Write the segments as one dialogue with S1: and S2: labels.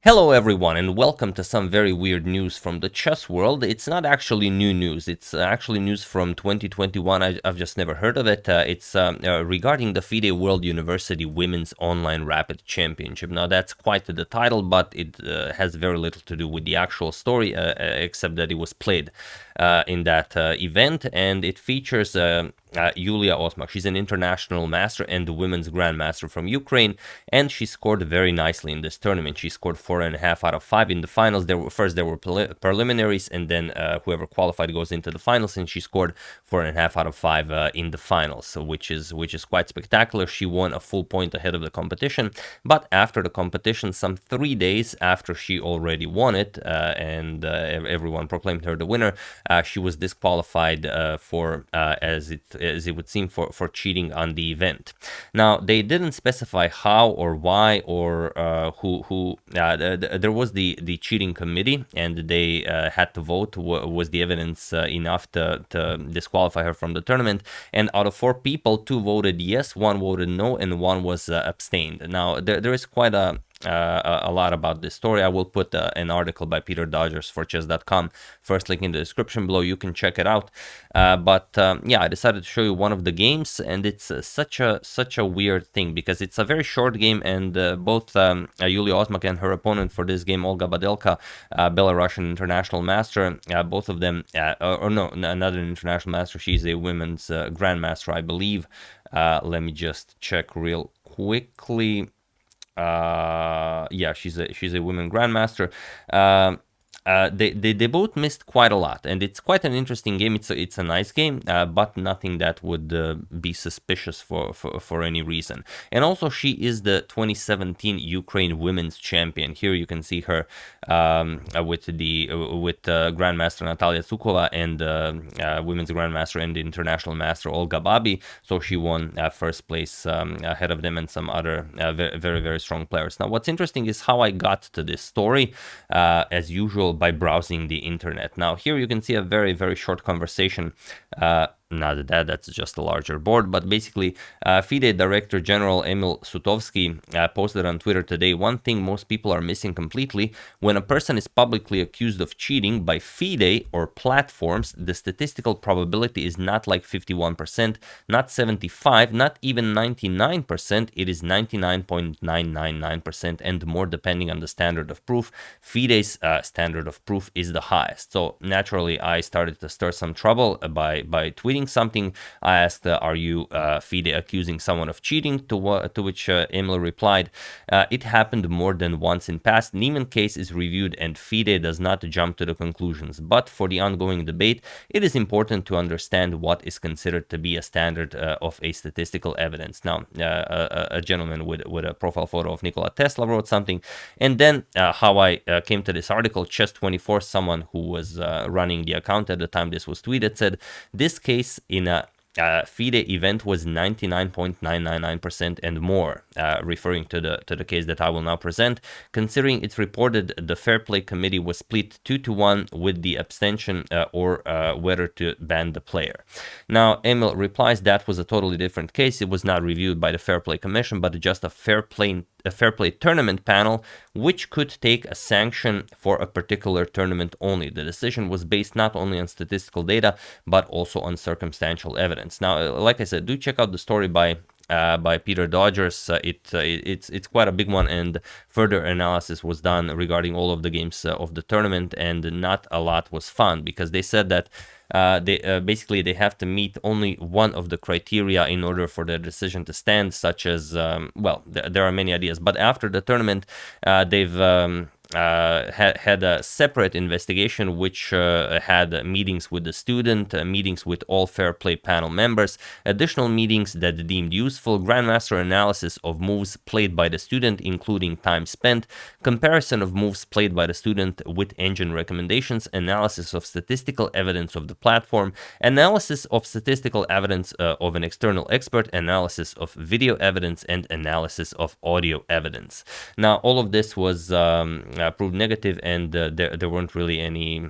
S1: Hello everyone and welcome to some very weird news from the chess world. It's not actually new news, it's actually news from 2021. I've just never heard of it. It's regarding the FIDE World University Women's Online Rapid Championship. Now that's quite the title, but it has very little to do with the actual story, except that it was played in that event, and it features Julia Osmak. She's an international master and the women's grandmaster from Ukraine, and she scored very nicely in this tournament. She scored 4.5 out of 5 in the finals. There were preliminaries, and then whoever qualified goes into the finals, and she scored 4.5 out of 5 in the finals, so which is quite spectacular. She won a full point ahead of the competition, but after the competition, some 3 days after she already won it, and everyone proclaimed her the winner, she was disqualified for as it would seem for cheating on the event. Now they didn't specify how or why or who. There was the cheating committee, and they had to vote. Was the evidence enough to disqualify her from the tournament? And out of 4 people, 2 voted yes, 1 voted no, and 1 was abstained. Now there is quite a lot about this story. I will put an article by Peter Dodgers for chess.com, first link in the description below. You can check it out. Yeah, I decided to show you one of the games, and it's such a weird thing because it's a very short game, and both Julia Osmak and her opponent for this game, Olga Badelka, Belarusian international master, both of them, or no, another international master. She's a women's grandmaster, I believe. Let me just check real quickly. Yeah, she's a women grandmaster. They both missed quite a lot, and it's quite an interesting game. It's a nice game, but nothing that would be suspicious for any reason. And also, she is the 2017 Ukraine Women's Champion. Here you can see her with Grandmaster Natalia Tsukova and Women's Grandmaster and the International Master Olga Babi. So she won first place ahead of them and some other very strong players. Now, what's interesting is how I got to this story, as usual, by browsing the internet. Now here you can see a very short conversation. Not that's just a larger board, but basically FIDE Director General Emil Sutovsky posted on Twitter today: one thing most people are missing completely: when a person is publicly accused of cheating by FIDE or platforms, the statistical probability is not like 51%, not 75, not even 99%, it is 99.999% and more, depending on the standard of proof. FIDE's standard of proof is the highest. So naturally I started to stir some trouble by tweeting something. I asked, are you FIDE accusing someone of cheating? To which Emil replied, it happened more than once in past. Neiman case is reviewed and FIDE does not jump to the conclusions. But for the ongoing debate, it is important to understand what is considered to be a standard of a statistical evidence. Now, a gentleman with a profile photo of Nikola Tesla wrote something, and then how I came to this article, Chess24, someone who was running the account at the time this was tweeted, said this case in a FIDE event was 99.999% and more, referring to the case that I will now present. Considering it's reported the Fair Play Committee was split 2-1 with the abstention or whether to ban the player. Now Emil replies that was a totally different case. It was not reviewed by the Fair Play Commission, but just a fair play tournament panel, which could take a sanction for a particular tournament only. The decision was based not only on statistical data, but also on circumstantial evidence. Now, like I said, do check out the story by Peter Dodgers. It's quite a big one, and further analysis was done regarding all of the games of the tournament, and not a lot was found because they said that basically they have to meet only one of the criteria in order for their decision to stand, such as well, there are many ideas, but after the tournament they've had a separate investigation which had meetings with the student, meetings with all Fair Play panel members, additional meetings that deemed useful, grandmaster analysis of moves played by the student including time spent, comparison of moves played by the student with engine recommendations, analysis of statistical evidence of the platform, analysis of statistical evidence of an external expert, analysis of video evidence, and analysis of audio evidence. Now all of this was proved negative, and there weren't really any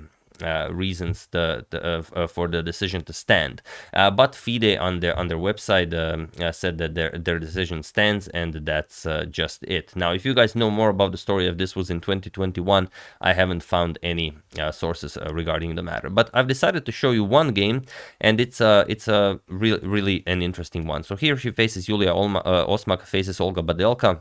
S1: reasons for the decision to stand. But FIDE on their website said that their decision stands, and that's just it. Now, if you guys know more about the story, if this was in 2021, I haven't found any sources regarding the matter. But I've decided to show you one game, and it's a really an interesting one. So here she faces Julia Osmak, faces Olga Badelka.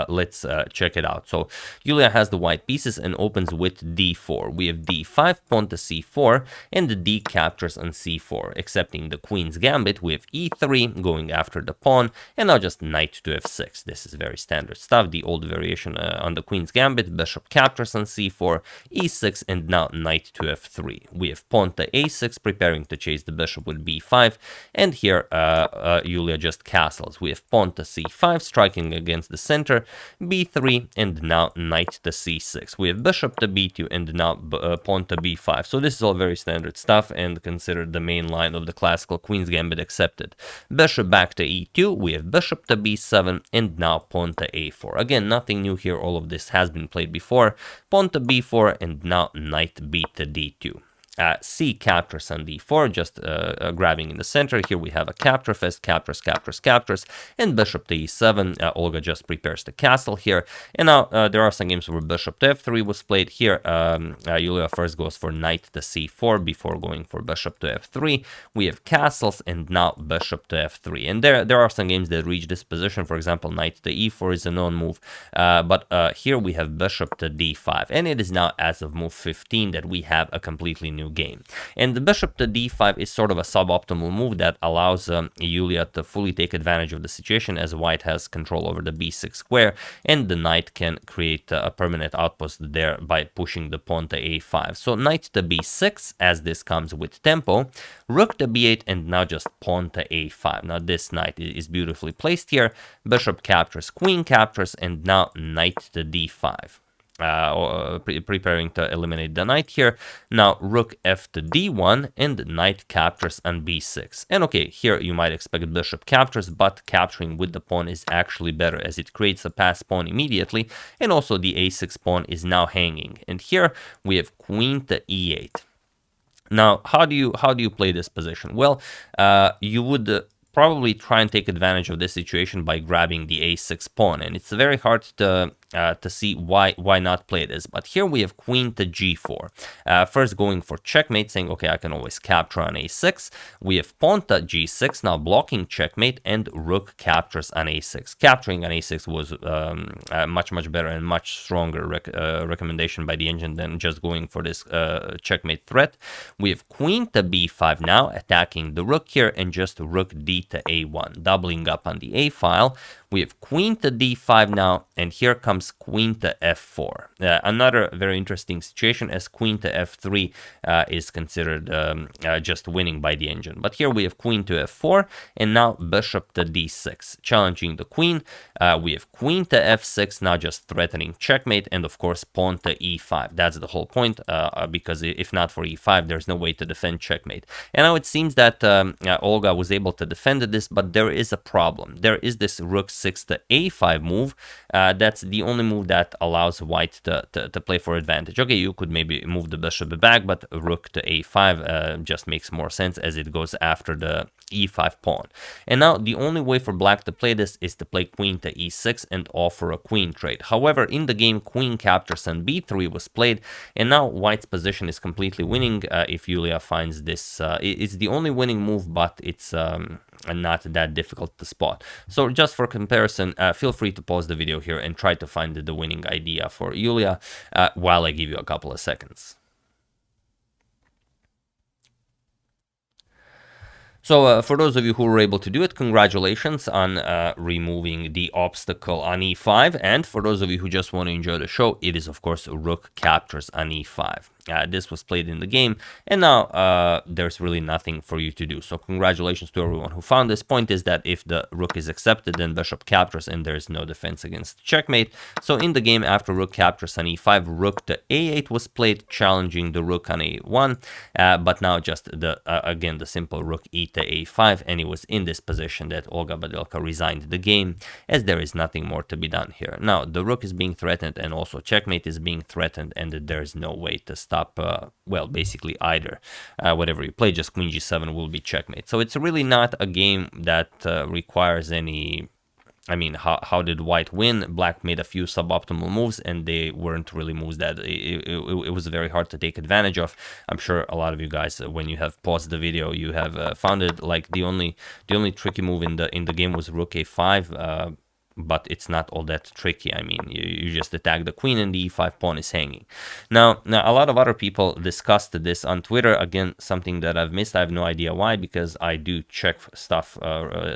S1: Let's check it out. So Julia has the white pieces and opens with d4. We have d5, pawn to c4, and the d captures on c4. Accepting the queen's gambit, we have e3, going after the pawn, and now just knight to f6. This is very standard stuff, the old variation on the queen's gambit. Bishop captures on c4, e6, and now knight to f3. We have pawn to a6, preparing to chase the bishop with b5, and here Julia just castles. We have pawn to c5, striking against the center, b3, and now knight to c6. We have bishop to b2, and now pawn to b5. So this is all very standard stuff and considered the main line of the classical queen's gambit accepted. Bishop back to e2, we have bishop to b7, and now pawn to a4. Again, nothing new here, all of this has been played before. Pawn to b4, and now knight b to d2. C captures on d4, just grabbing in the center. Here we have a capture fest, captures, and bishop to e7. Olga just prepares the castle here. And now there are some games where bishop to f3 was played. Here Julia first goes for knight to c4 before going for bishop to f3. We have castles, and now bishop to f3. And there are some games that reach this position. For example, knight to e4 is a known move. But here we have bishop to d5. And it is now, as of move 15, that we have a completely new game. And the bishop to d5 is sort of a suboptimal move that allows Julia to fully take advantage of the situation, as white has control over the b6 square, and the knight can create a permanent outpost there by pushing the pawn to a5. So knight to b6, as this comes with tempo, rook to b8, and now just pawn to a5. Now this knight is beautifully placed here. Bishop captures, queen captures, and now knight to d5. Preparing to eliminate the knight here. Now rook f to d1, and knight captures on b6. And okay, here you might expect bishop captures, but capturing with the pawn is actually better, as it creates a pass pawn immediately, and also the a6 pawn is now hanging. And here we have queen to e8. Now, how do you play this position? Well, you would probably try and take advantage of this situation by grabbing the a6 pawn, and it's very hard to see why not play this. But here we have queen to g4. First going for checkmate, saying, okay, I can always capture on a6. We have pawn to g6, now blocking checkmate, and rook captures on a6. Capturing on a6 was much better and much stronger recommendation by the engine than just going for this checkmate threat. We have queen to b5 now, attacking the rook here, and just rook d to a1, doubling up on the a file. We have queen to d5 now, and here comes queen to f4. Another very interesting situation, as queen to f3 is considered just winning by the engine. But here we have queen to f4, and now bishop to d6, challenging the queen. We have queen to f6, now just threatening checkmate, and of course pawn to e5. That's the whole point, because if not for e5, there's no way to defend checkmate. And now it seems that Olga was able to defend this, but there is a problem. There is this rook 6 to a5 move. That's the only move that allows white to play for advantage. Okay, you could maybe move the bishop back, but rook to a5 just makes more sense, as it goes after the e5 pawn. And now the only way for black to play this is to play queen to e6 and offer a queen trade. However, in the game, queen captures on b3 was played, and now white's position is completely winning if Julia finds this. It's the only winning move, but it's not that difficult to spot. So just for comparison, feel free to pause the video here and try to find the winning idea for Julia while I give you a couple of seconds. So for those of you who were able to do it, congratulations on removing the obstacle on e5. And for those of you who just want to enjoy the show, it is of course rook captures on e5. This was played in the game, and now there's really nothing for you to do. So congratulations to everyone who found this. Point is that if the rook is accepted, then bishop captures, and there's no defense against checkmate. So in the game, after rook captures on e5, rook to a8 was played, challenging the rook on a1. But now just again the simple rook e to a5, and it was in this position that Olga Badelka resigned the game, as there is nothing more to be done here. Now the rook is being threatened, and also checkmate is being threatened, and there's no way to stop stop, well, basically either. Whatever you play, just queen g7 will be checkmate. So it's really not a game that requires any... I mean, how did white win? Black made a few suboptimal moves, and they weren't really moves that it was very hard to take advantage of. I'm sure a lot of you guys, when you have paused the video, you have found it like the only tricky move in the game was rook a5. But it's not all that tricky. I mean, you just attack the queen and the e5 pawn is hanging. Now, a lot of other people discussed this on Twitter. Again, something that I've missed. I have no idea why, because I do check stuff,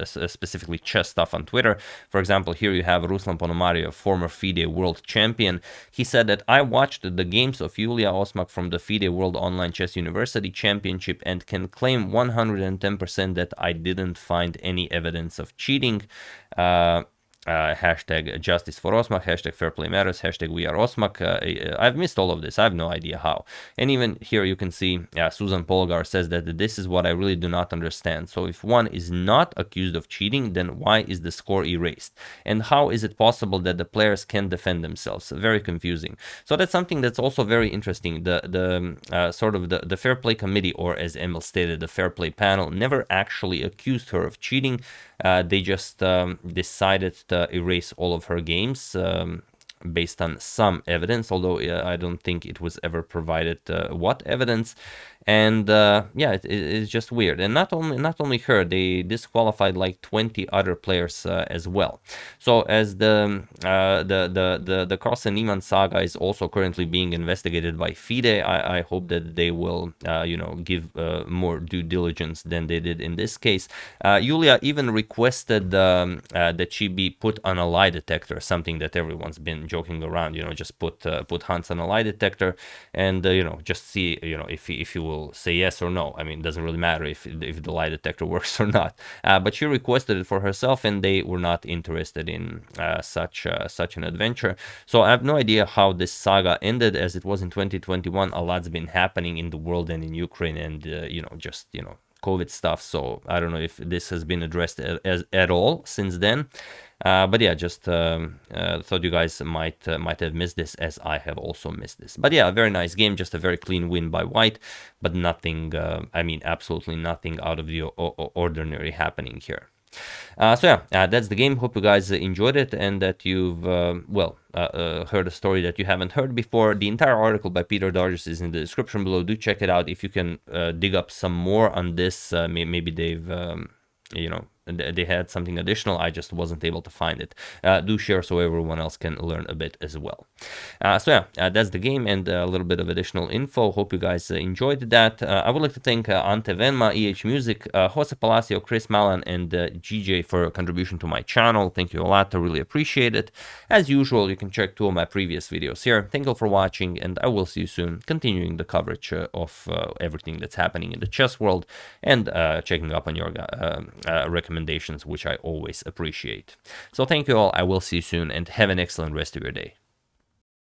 S1: specifically chess stuff on Twitter. For example, here you have Ruslan Ponomarev, former FIDE world champion. He said that I watched the games of Julia Osmak from the FIDE World Online Chess University Championship and can claim 110% that I didn't find any evidence of cheating. Hashtag justice for Osmak, hashtag fair play matters, hashtag we are Osmak. I've missed all of this. I have no idea how. And even here you can see Susan Polgar says that this is what I really do not understand. So if one is not accused of cheating, then why is the score erased? And how is it possible that the players can defend themselves? Very confusing. So that's something that's also very interesting. The sort of the fair play committee, or as Emil stated, the fair play panel, never actually accused her of cheating. They just decided to erase all of her games based on some evidence, although I don't think it was ever provided what evidence. And yeah, it's just weird. And not only her, they disqualified like 20 other players as well. So as the Carlsen Niemann saga is also currently being investigated by FIDE, I hope that they will give more due diligence than they did in this case. Julia even requested that she be put on a lie detector, something that everyone's been joking around, just put Hans on a lie detector and just see if he will say yes or no. I mean, it doesn't really matter if the lie detector works or not. But she requested it for herself, and they were not interested in such an adventure. So I have no idea how this saga ended, as it was in 2021. A lot's been happening in the world and in Ukraine, and COVID stuff. So I don't know if this has been addressed at all since then. But yeah, just thought you guys might have missed this, as I have also missed this. But yeah, a very nice game, just a very clean win by white, but nothing, I mean, absolutely nothing out of the ordinary happening here. So yeah, that's the game. Hope you guys enjoyed it, and that you've heard a story that you haven't heard before. The entire article by Peter Dargis is in the description below. Do check it out if you can dig up some more on this. Maybe they've they had something additional. I just wasn't able to find it. Do share so everyone else can learn a bit as well. So yeah, that's the game and a little bit of additional info. Hope you guys enjoyed that. I would like to thank Ante Venma, EH Music, Jose Palacio, Chris Malan, and GJ for a contribution to my channel. Thank you a lot. I really appreciate it. As usual, you can check 2 of my previous videos here. Thank you for watching, and I will see you soon, continuing the coverage of everything that's happening in the chess world, and checking up on your recommendations, which I always appreciate. So thank you all. I will see you soon, and have an excellent rest of your day.